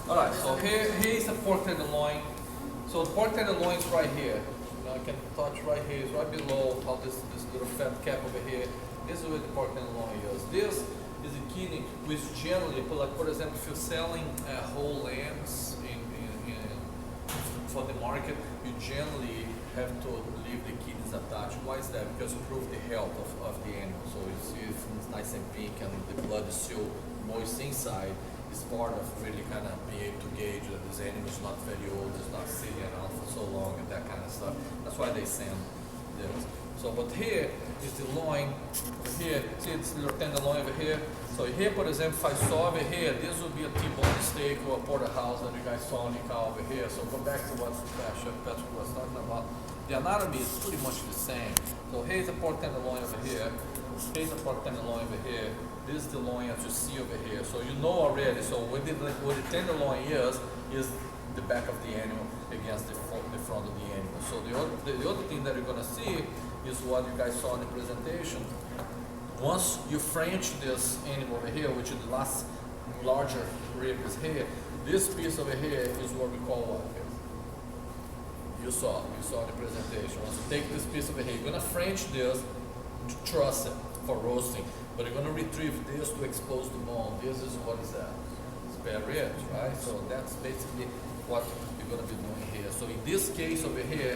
Alright, so here is the pork tenderloin. So the pork tenderloin is right here. You know, I can touch right here. It's right below how this little fat cap over here. This is where the pork tenderloin is. This is a kidney which generally, like for example, if you're selling whole lambs for the market, you generally have to leave the kidneys attached. Why is that? Because it improves the health of the animal. So you see if it's nice and pink and the blood is still moist inside, it's part of really kind of being able to gauge that this animal is not very old, it's not sitting around for so long and that kind of stuff. That's why they send this. So, but here is the loin. Here, see this little tenderloin over here. So here, for example, if I saw over here, this would be a T-bone steak or a porterhouse that you guys saw in the cow over here. So go back to what Chef Patrick was talking about. The anatomy is pretty much the same. So here's a pork tenderloin over here. Here's a pork tenderloin over here. This is the loin as you see over here. So you know already. So what the tenderloin is the back of the animal against the front of the animal. So the other thing that you're gonna see is what you guys saw in the presentation. Once you French this animal over here, which is the last larger rib is here, this piece over here is what we call what? You saw in the presentation. Once you take this piece over here, you're gonna French this to truss it for roasting, but you're gonna retrieve this to expose the bone. This is what is that? Spare ribs, right? So that's basically what you're gonna be doing here. So in this case over here,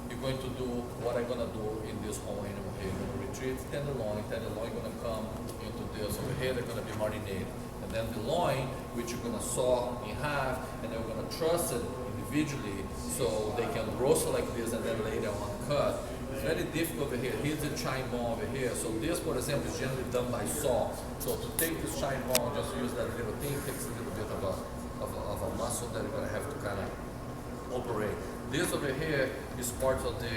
you're going to do what I'm gonna do in this whole animal here. You're gonna retrieve tenderloin gonna come into this. Over here, they're gonna be marinated. And then the loin, which you're gonna saw in half, and then we're gonna truss it individually so they can roast it like this and then later on cut. It's very difficult over here. Here's the chine bone over here. So this, for example, is generally done by saw. So to take this chine bone, just use that little thing, takes a little bit of a muscle that you're gonna have to kind of operate. This over here is part of the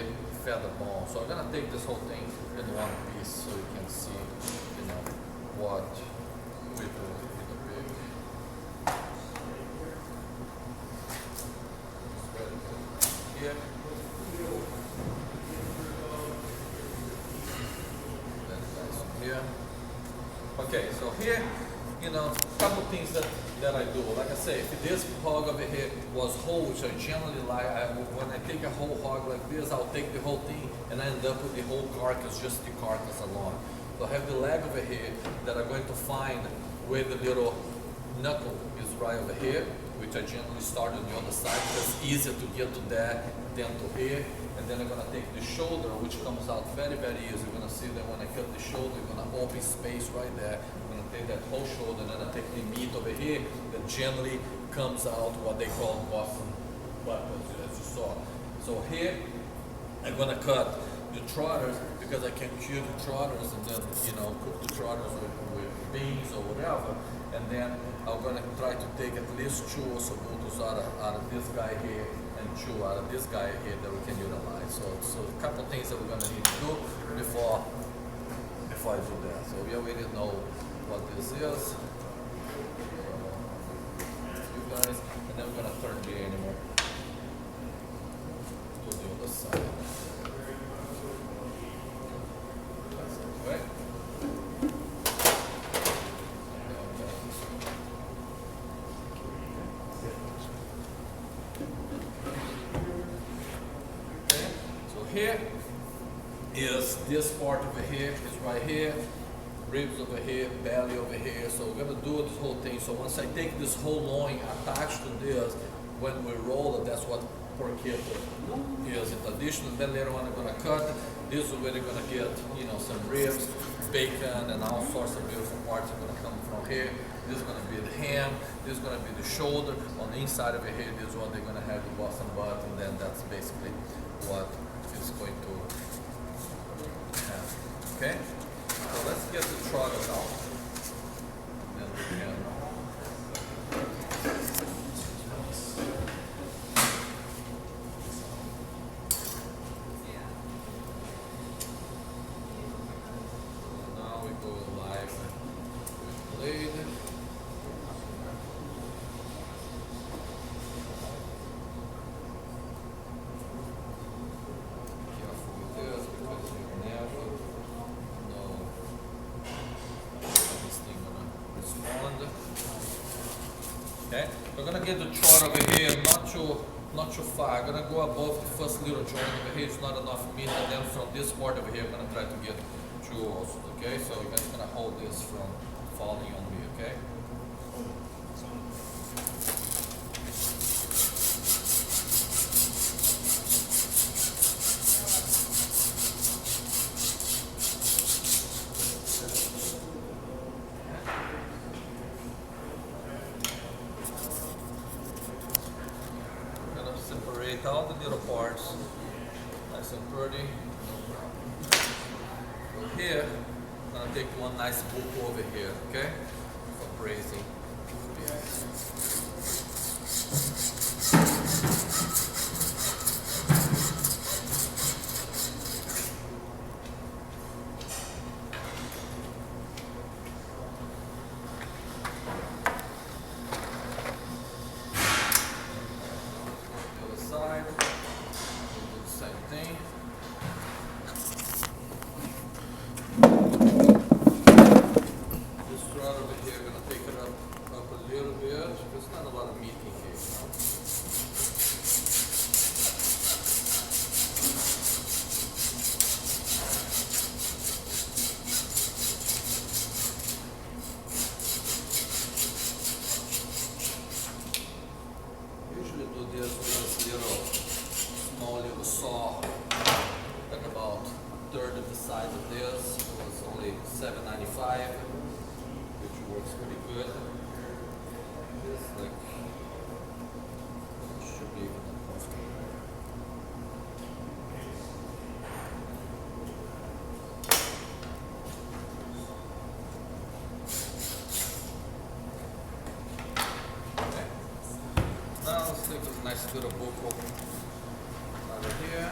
feather bone. So I'm gonna take this whole thing in one piece so you can see, you know, what we do with the pig. Here. Here. Okay, so here, you know, a couple things that I do. Like I say, if this hog over here was whole, which I generally like, when I take a whole hog like this, I'll take the whole thing and I end up with the whole carcass, just the carcass alone. So I have the leg over here that I'm going to find where the little knuckle is right over here, which I generally start on the other side because it's easier to get to that than to here. And then I'm going to take the shoulder, which comes out very, very easy. You're going to see that when I cut the shoulder, you're going to open space right there. I'm going to take that whole shoulder, and then I take the meat over here that generally comes out what they call Boston buttons, as you saw. So here, I'm going to cut the trotters because I can cure the trotters and then, you know, cook the trotters with beans or whatever. And then I'm going to try to take at least 2 ossobucos out of this guy here and 2 out of this guy here that we can utilize. So a couple things that we're going to need to do before I do that. So we already know what this is. You guys, and then we're going to turn the animal to the other side. Okay. Here is this part over here, is right here, ribs over here, belly over here. So we're gonna do this whole thing. So once I take this whole loin attached to this, when we roll it, that's what porchetta is in addition. And then later on I'm gonna cut. This is where you're gonna get, you know, some ribs, bacon, and all sorts of beautiful parts are gonna come from here. This is gonna be the ham, this is gonna be the shoulder. On the inside over here, this is what they're gonna have the Boston butt, and then that's basically what is going to happen. Okay? So let's get the trotters out. Then we can. Now we go live with blade. Careful with this because you never know Okay, we're gonna get the chord over here, not too far. I'm gonna go above the first little joint over here. It's not enough meat, and then from this part over here, I'm gonna try to get through also. Okay, so you guys gonna hold this from falling on me. Okay. Separate all the little parts, nice and pretty. From here, I'm gonna take one nice book over here, okay? For braising. $7.95, which works pretty good. This should be even comfortable. Okay. Now let's take a nice little book over here.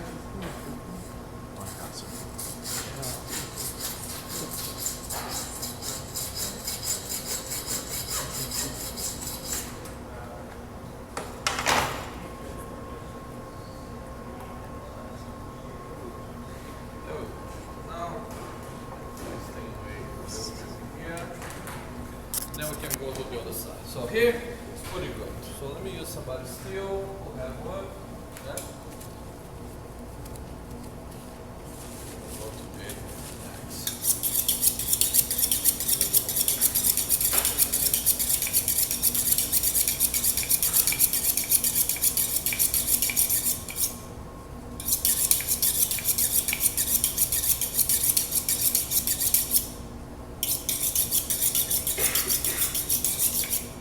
Then we can go to the other side. So here, it's pretty good. So let me use somebody steel who have wood. Okay. Go to bed. Nice.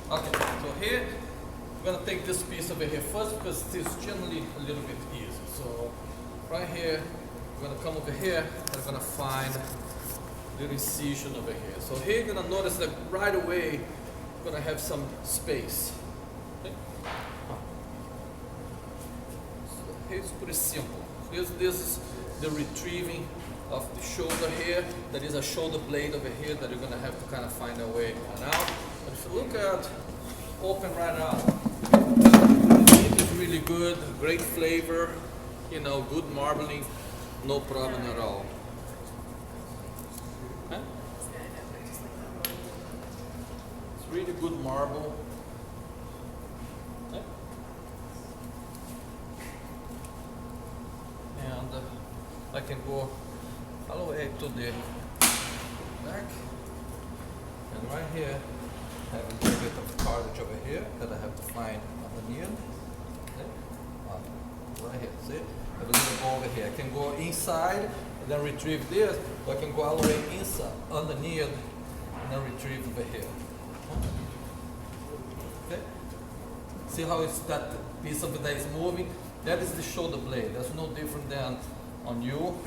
Okay, so here, we're going to take this piece over here first because it's generally a little bit easy. So right here, we're going to come over here and we're going to find a little incision over here. So here you're going to notice that right away, we're going to have some space. Okay? So here's pretty simple. This is the retrieving of the shoulder here. There is a shoulder blade over here that you're going to have to kind of find a way out. But if you look at, open right out, it is really good, great flavor, you know, good marbling, no problem at all. Huh? It's really good marble. Huh? And I can go all the way to the back, and right here I have a little bit of cartilage over here that I have to find underneath. Okay. Right here, see? I have a little ball over here. I can go inside and then retrieve this, or I can go all the way inside, underneath, and then retrieve over here. Okay? See how it's that piece of it that is moving? That is the shoulder blade. That's no different than on you.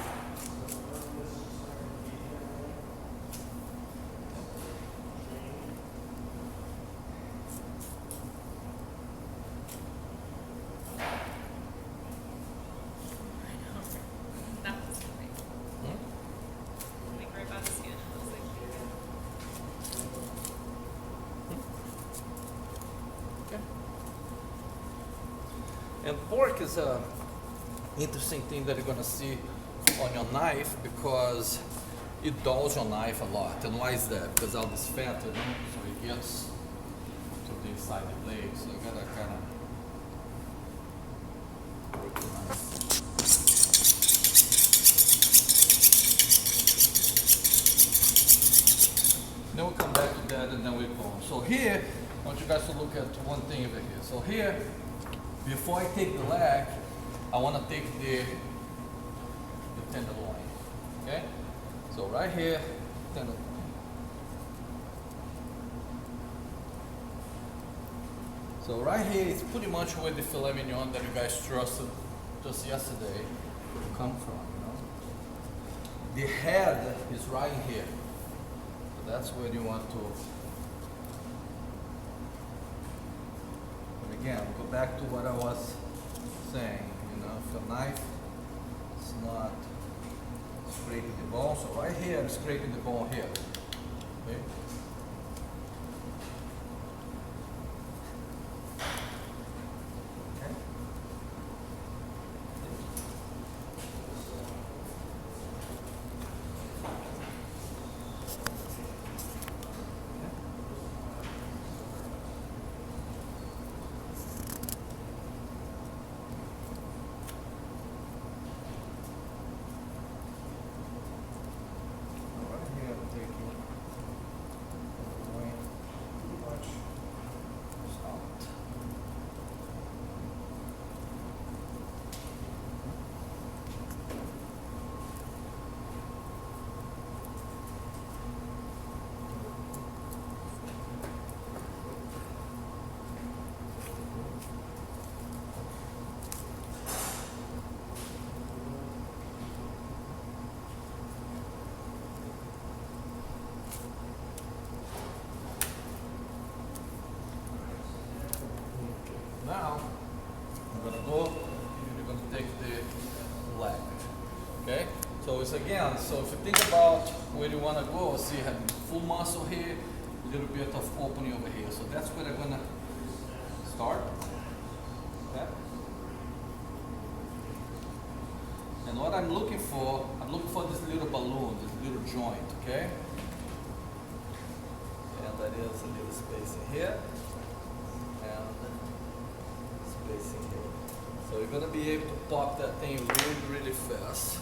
And pork is an interesting thing that you're going to see on your knife because it dulls your knife a lot. And why is that? Because all this fat, you know, so it gets to the inside the blade, so you gotta kind of work it nice. Then we'll come back to that and then we'll go on. So here, I want you guys to look at one thing over here. So here, before I take the leg, I want to take the tenderloin. Okay? So right here, tenderloin. So right here is pretty much where the filet mignon that you guys trusted just yesterday come from. You know? The head is right in here. So that's where you want to. But again, go back to what I was saying. You know, if a knife is not scraping the bone, so right here I'm scraping the bone here. Okay? Now, I'm gonna go, you're gonna take the leg, okay? So it's again, so if you think about where you wanna go, see you have full muscle here, a little bit of opening over here. So that's where I'm gonna start, okay? And what I'm looking for this little balloon, this little joint, okay? And that is a little space in here. So you're gonna be able to pop that thing really, really fast.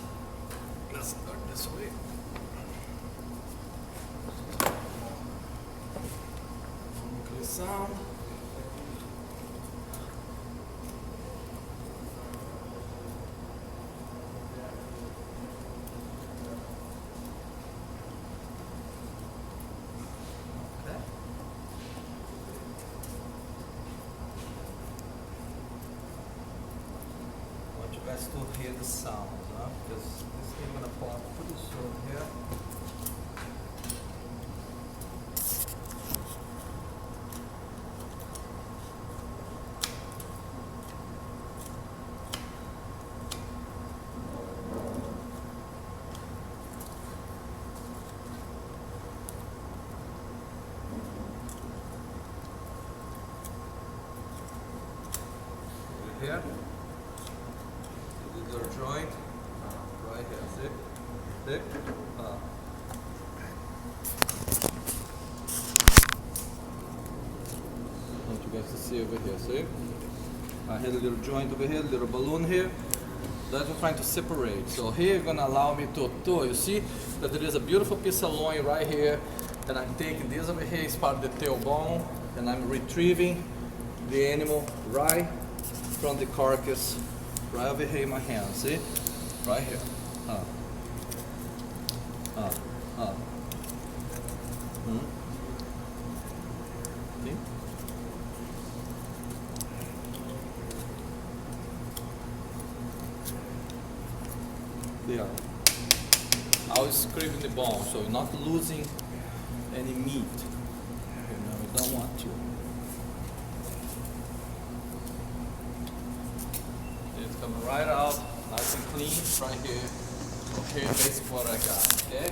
Let's start this way. Good sound. Guys to hear the sound, huh? Because this thing gonna pop pretty soon here. Here. Joint, right here, see? I want you guys to see over here, see? I had a little joint over here, little balloon here. That's what I'm trying to separate. So here you're gonna allow me to, you see that there is a beautiful piece of loin right here, and I'm taking this over here, it's part of the tailbone, and I'm retrieving the animal right from the carcass. Right over here in my hand, see? Right here. See? There. Always scraping the bone, so you're not losing any meat. You know, you don't want to. Coming right out, nice and clean, right here. So here, basically what I got, okay?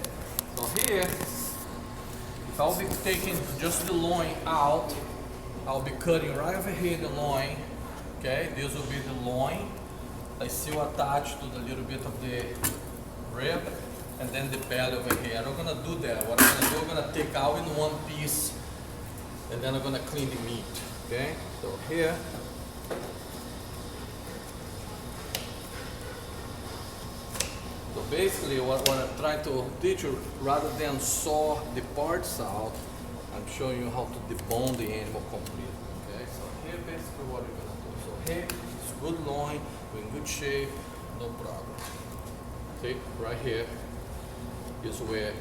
So here, if I'll be taking just the loin out, I'll be cutting right over here the loin, okay? This will be the loin. I still attached to the little bit of the rib, and then the belly over here. I'm not gonna do that. What I'm gonna do, I'm gonna take out in one piece and then I'm gonna clean the meat. Okay, so here. So basically what I'm trying to teach you, rather than saw the parts out, I'm showing you how to debone the animal completely. Okay, so here basically what you're gonna do. So here it's good loin, in good shape, no problem. See, right here is where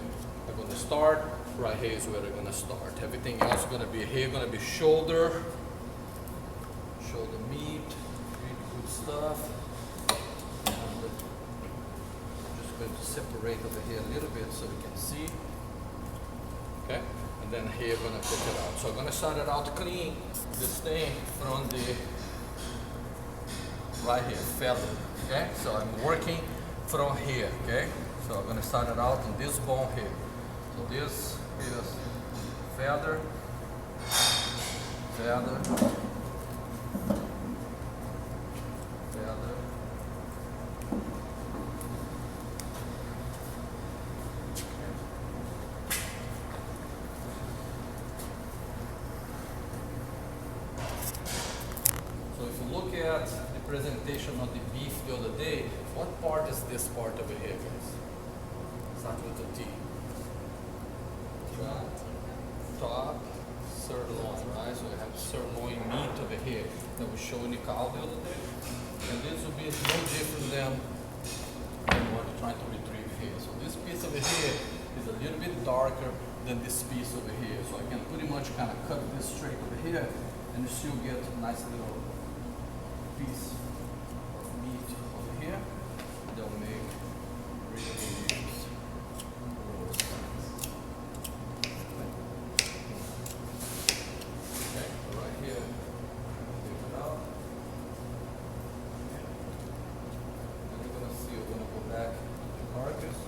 I'm gonna start, right here is where I'm gonna start. Everything else is gonna be here, gonna be shoulder meat, really good stuff. And I'm just going to separate over here a little bit so we can see. Okay, and then here we're gonna cook it out. So I'm gonna start it out clean this thing from the right here, feather. Okay, so I'm working from here. Okay, so I'm gonna start it out in this bone here. So this is feather, feather, feather. So if you look at the presentation of the beef the other day, what part is this part over here, guys? Start with the T. Top, sirloin, right? So we have sirloin meat over here that we showed in the cow the other day. And this will be no different than what we're trying to retrieve here. So this piece over here is a little bit darker than this piece over here. So I can pretty much kind of cut this straight over here and you still get a nice little piece of meat over here. They'll make really delicious roast. Okay, so right here, take it out. And you're gonna see, we're gonna go back to the carcass.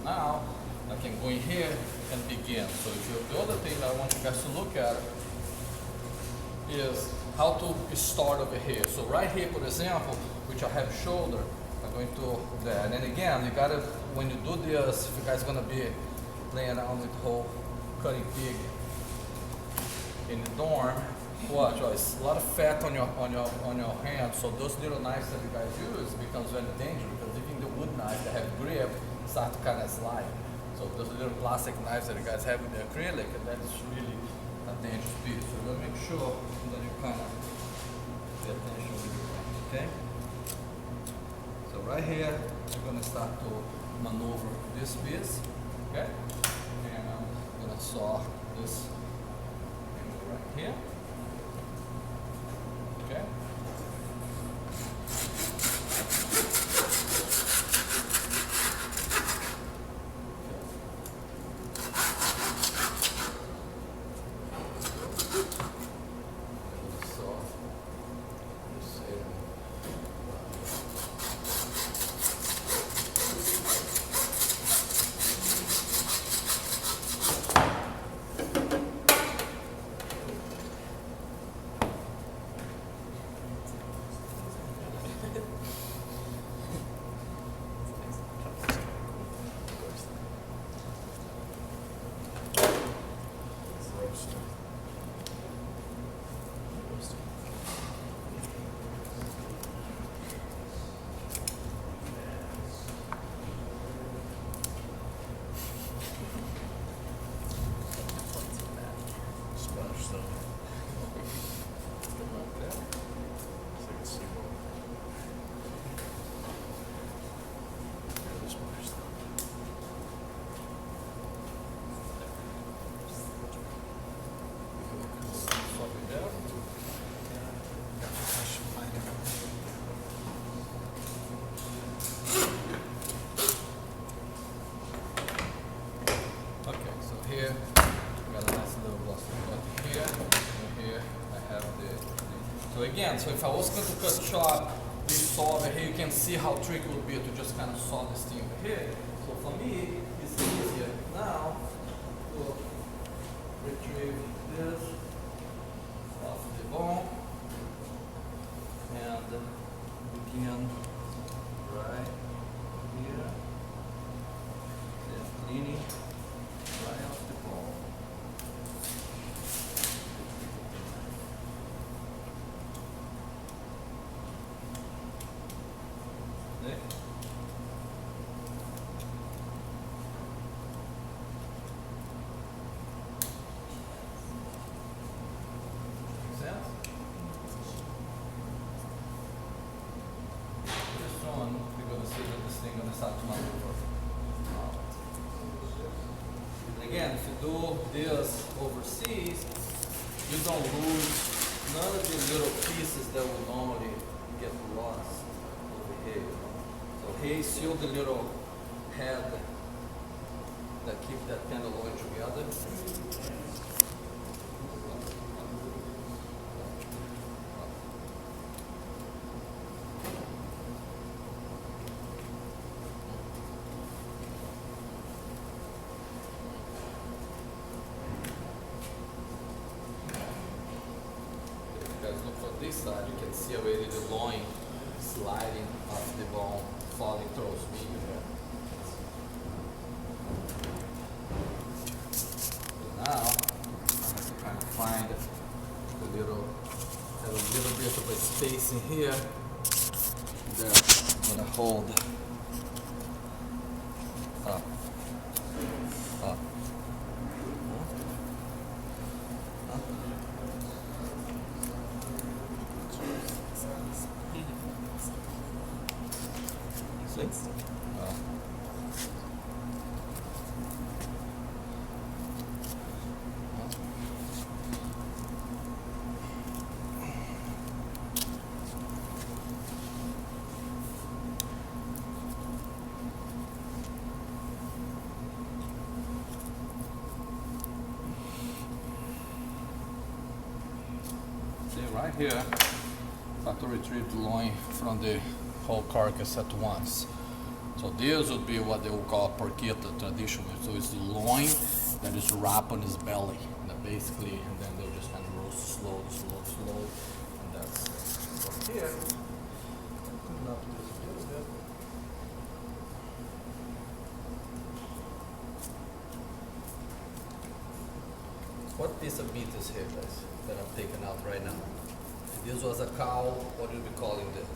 Now, I can go in here and begin. So the other thing I want you guys to look at is how to start over here. So right here, for example, which I have shoulder, I'm going to that. And then again, you gotta, when you do this, if you guys gonna be playing around with the whole cutting pig in the dorm, watch, it's a lot of fat on your hands. So those little knives that you guys use becomes very dangerous because even the wood knives that have grip start to kind of slide. So those little plastic knives that you guys have with the acrylic, and that is really a dangerous piece. So we're gonna make sure that you kind of pay attention with your hands, okay? So right here, we're gonna start to maneuver this piece, okay? And I'm gonna saw this right here, okay? Again, so if I was going to cut short this saw over here, you can see how tricky it would be to just kind of saw this thing over here. So for me, it's easier now começar a maneuver. Again, if you do this overseas, you don't lose none of the little pieces that would normally get lost over here. You know? So here, still the little head that keep that tenderloin together. This side, you can see already the loin sliding off the bone, falling towards me here. So now, I'm just trying to find the little, have a little bit of a space in here that I'm gonna hold up, up. Right here, I have to retrieve the loin from the whole carcass at once. So this would be what they would call porchetta traditionally. So it's the loin that is wrapped on his belly, that basically, and then they'll just kind of roast slow, and that's from here. Clean up this a little bit. What piece of meat is here, guys, that I'm taking out right now? If this was a cow, what would we be calling this?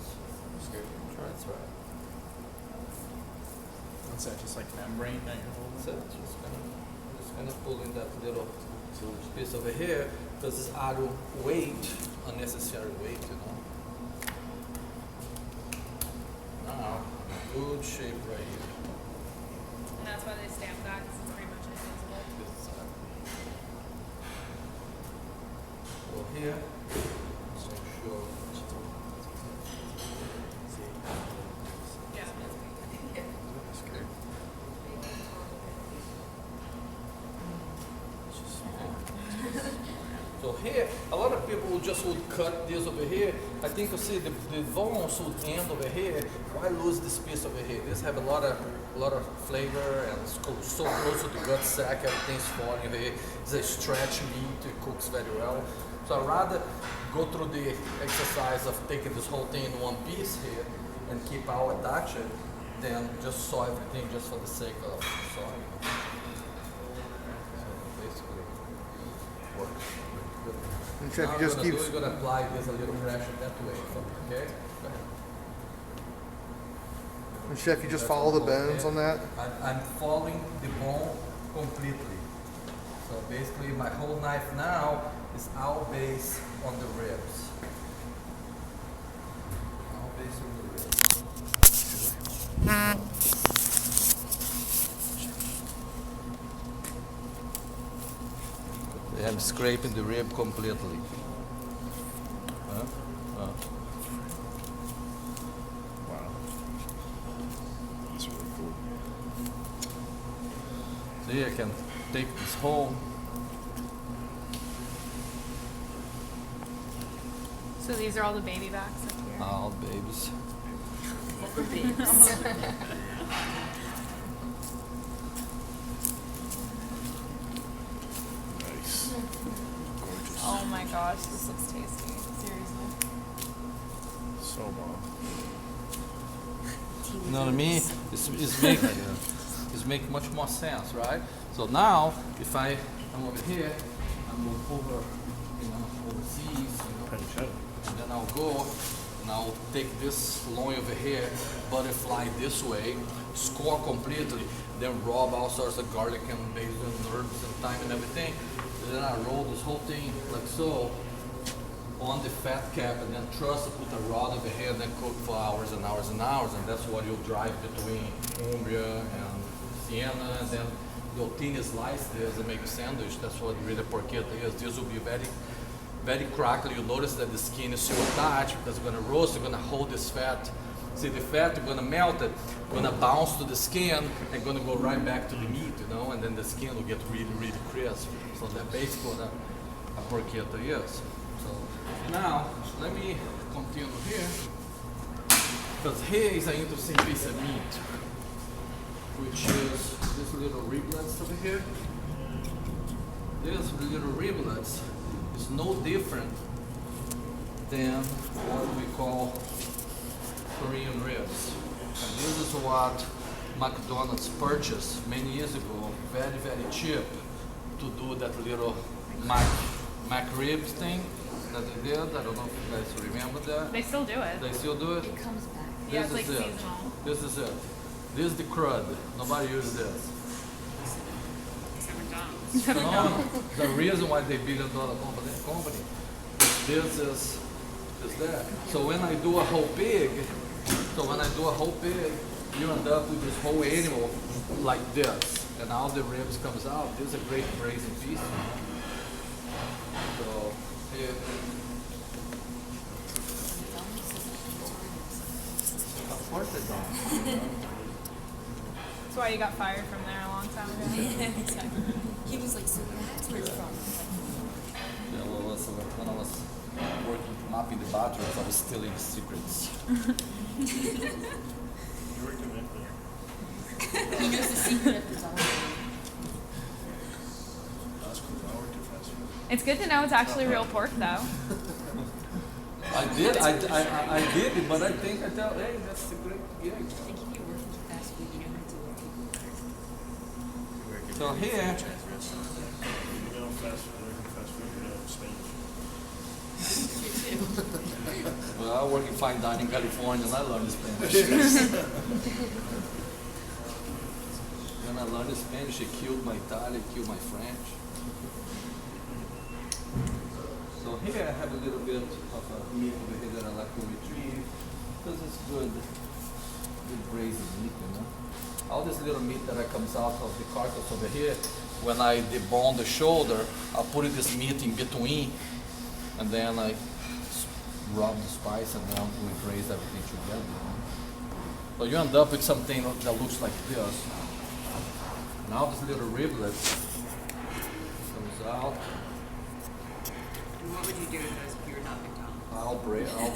Skirt. That's right. What's that, just like membrane that you're holding? So just kind of pulling that little piece over here, because it's out of weight, unnecessary weight, you know. Now, good shape right here. And that's why they stamp that, because it's pretty much invisible. This side. Well, here, just make sure. Yeah, that's great. Okay. So here, a lot of people would cut this over here. I think you see the bones would end over here. Why lose this piece over here? This have a lot of flavor and it's so close to the gut sac. Everything's falling over here. It's a stretch meat. It cooks very well. So I'd rather go through the exercise of taking this whole thing in one piece here and keep our attached than just saw everything just for the sake of sawing. So basically, works. And Chef, Now you just keep. we're gonna apply this a little pressure that way, okay? Go ahead. And Chef, you just That's follow the all bones okay. on that. I'm following the bone completely. So basically, my whole knife now is all based on the ribs. All based on the ribs. I'm scraping the rib completely. Wow. That's really cool. See, I can take this whole. So these are all the baby backs up here? All babies. Nice. Gorgeous. Oh my gosh, this looks tasty. Seriously. So bomb. You know what I mean? It's make much more sense, right? So now, if I'm over here, I'm going over, overseas, and then I'll go and I'll take this loin over here, butterfly this way, score completely, then rub all sorts of garlic and basil and herbs and thyme and everything. And then I roll this whole thing like so, on the fat cap and then truss to put a rod over here and then cook for hours and hours and hours, and that's what you'll drive between Umbria and Siena, and then you'll thin slice this and make a sandwich. That's what really porchetta is. This will be very, very crackly. You notice that the skin is still attached because you're gonna roast, you're gonna hold this fat. See the fat, you're gonna melt it, gonna bounce to the skin and gonna go right back to the meat, you know, and then the skin will get really, really crisp. So that's basically what a porchetta is. So now, let me continue here, because here is an interesting piece of meat, which is this little riblets over here. This little riblets is no different than what we call Korean ribs. And this is what McDonald's purchased many years ago, very, very cheap, to do that little McRib thing that they did. I don't know if you guys remember that. They still do it. They still do it? It comes back. Yeah, it's This like is it. seasonal. This is it. This is the crud. Nobody uses this. Except McDonald's. No, the reason why they billion-dollar company, this is that. So when I do a whole pig, you end up with this whole animal like this, and all the ribs comes out. This is a great braising piece. So here, of course they don't. That's why you got fired from there a long time ago. Exactly. He was like, so that's where it's from. Yeah, well, when I was working mapping the batteries, I was stealing the secrets. You worked in there. He knows the secret of the dog. That's cool. I worked at fast food. It's good to know it's actually real pork, though. I did it, but I think I thought, hey, that's a great gig. I think if you work in fast food, you know how to do it. You work in So here, You know fast food, work in fast food, you know Spanish. well, I work in fine dining in California and I learned Spanish. When I learned Spanish, it killed my Italian, killed my French. So here I have a little bit of a meat over here that I like to retrieve because it's good braised meat, you know. All this little meat that comes out of the carcass over here, when I debone the shoulder, I put this meat in between, and then I rub the spice, and then we braise everything together. You know? So you end up with something that looks like this. Now this little riblet comes out. And what would you do with those if you're not McDonald's?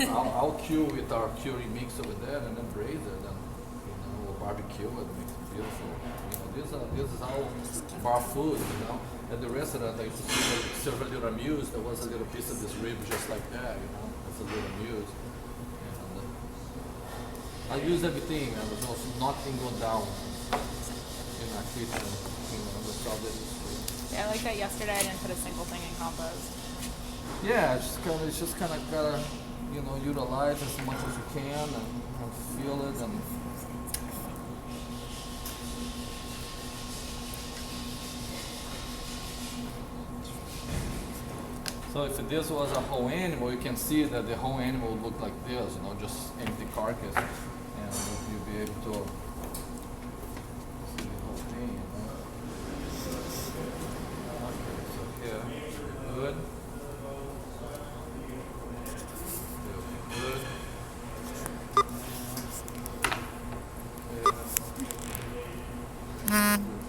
I'll cure with our curing mix over there, and then braise it, and we'll barbecue it, make it beautiful. This is all bar food, you know. At the restaurant, I used to serve a little muse. There was a little piece of this rib just like that, you know. That's a little muse. And, I use everything, and there's also nothing go down in our kitchen. You know, that's all this is. Yeah, I like that yesterday I didn't put a single thing in compost. Yeah, it's just kind of gotta, utilize as much as you can and feel it and. So if this was a whole animal, you can see that the whole animal would look like this, just empty carcass, and you'll be able to see the whole thing. Okay, so here, good. Good.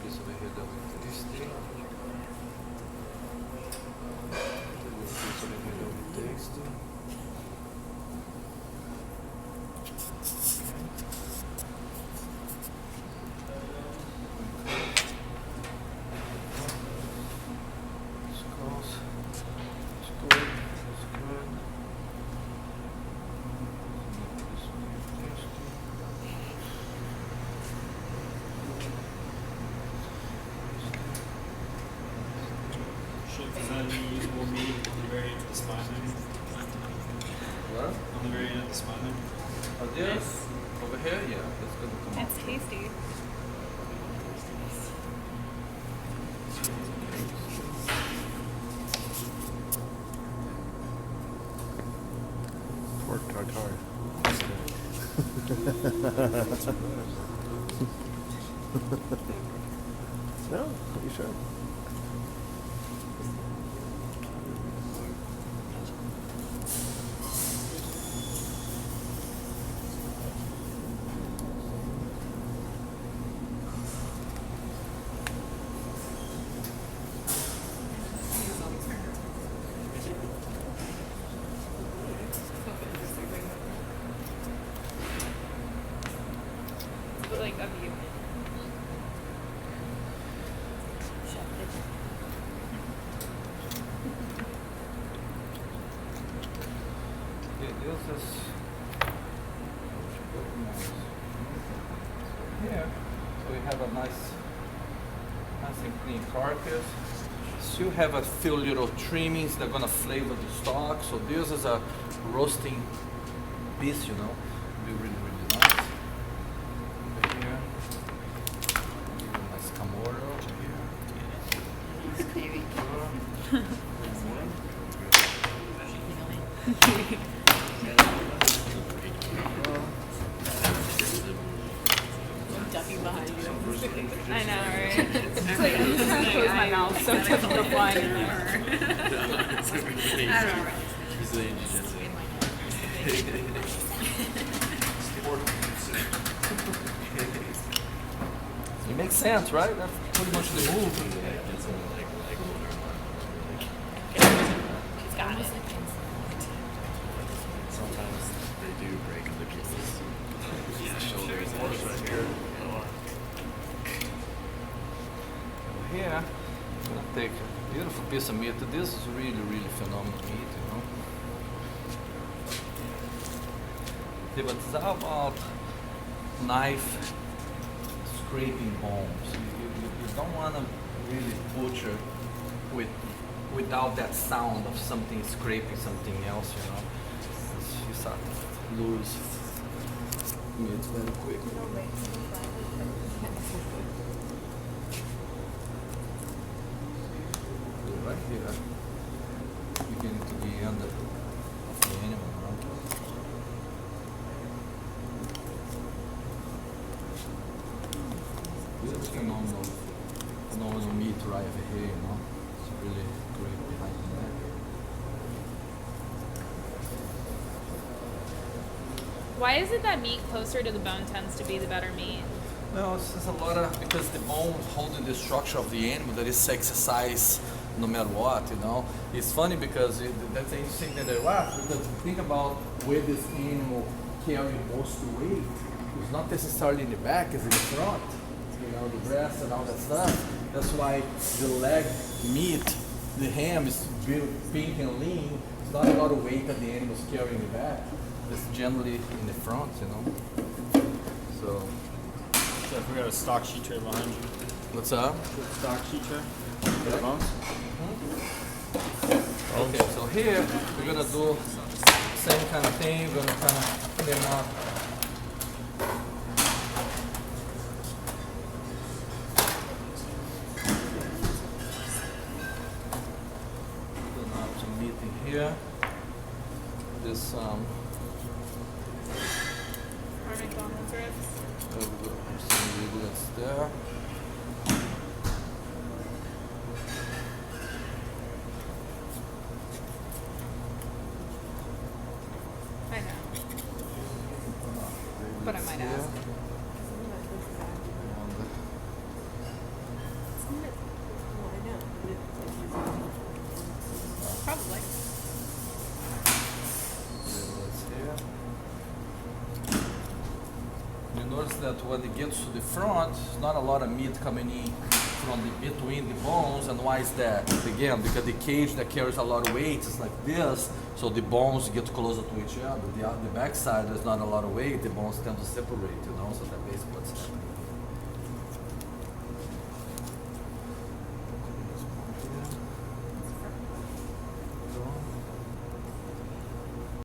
Piece over here that we tasted. Piece over here that we tasted. It's close. It's good. It's good. Chef, is that any usable meat on the very end of the spine there? What? On the very end of the spine there? Oh, this? Over here? Yeah, that's gonna come out. It's tasty. No, you sure? Like of you. This is here. So we have a nice and clean carcass. Still have a few little trimmings that are gonna flavor the stock. So this is a roasting piece, you know, be really nice. Over here, nice camorra over here. Ducking behind you. I know, right? It's like I'm just trying to close my mouth so it doesn't go flying in there. I don't know. It makes sense, right? That's pretty much the move. He's got it. Sometimes they do break the pieces. Shoulders and Horse right here. Here, I'm gonna take a beautiful piece of meat. This is really phenomenal meat, you know. Yeah, but it's all about knife scraping bones. You don't want to really butcher without that sound of something scraping something else, you know. You start to lose meat very quick. Right here, beginning to the end of the animal. Huh? This is phenomenal meat right over here, you know. It's really great behind the neck. Why is it that meat closer to the bone tends to be the better meat? No, it's just a lot of, because the bone holding the structure of the animal that is exercise no matter what, you know. It's funny because that's an interesting thing that I laugh, because think about where this animal carry most weight. It's not necessarily in the back, it's in the front. You know, the breast and all that stuff. That's why the leg meat, the ham is pink and lean. It's not a lot of weight that the animals carry in the back. It's generally in the front, you know. So, So if we got a stock sheet tray behind you. what's up? Stock sheet tray? For the bones? Okay, so here we're gonna do same kind of thing. We're gonna kind of clean up. Put some meat in here. This McDonald's ribs. some riblets there. I know. But I might Here. ask. Probably. Riblets here. You notice that when it gets to the front, there's not a lot of meat coming in from between the bones. And why is that? Again, because the cage that carries a lot of weight is like this, so the bones get closer to each other. The back side, there's not a lot of weight, the bones tend to separate, you know, so that's basically what's happening.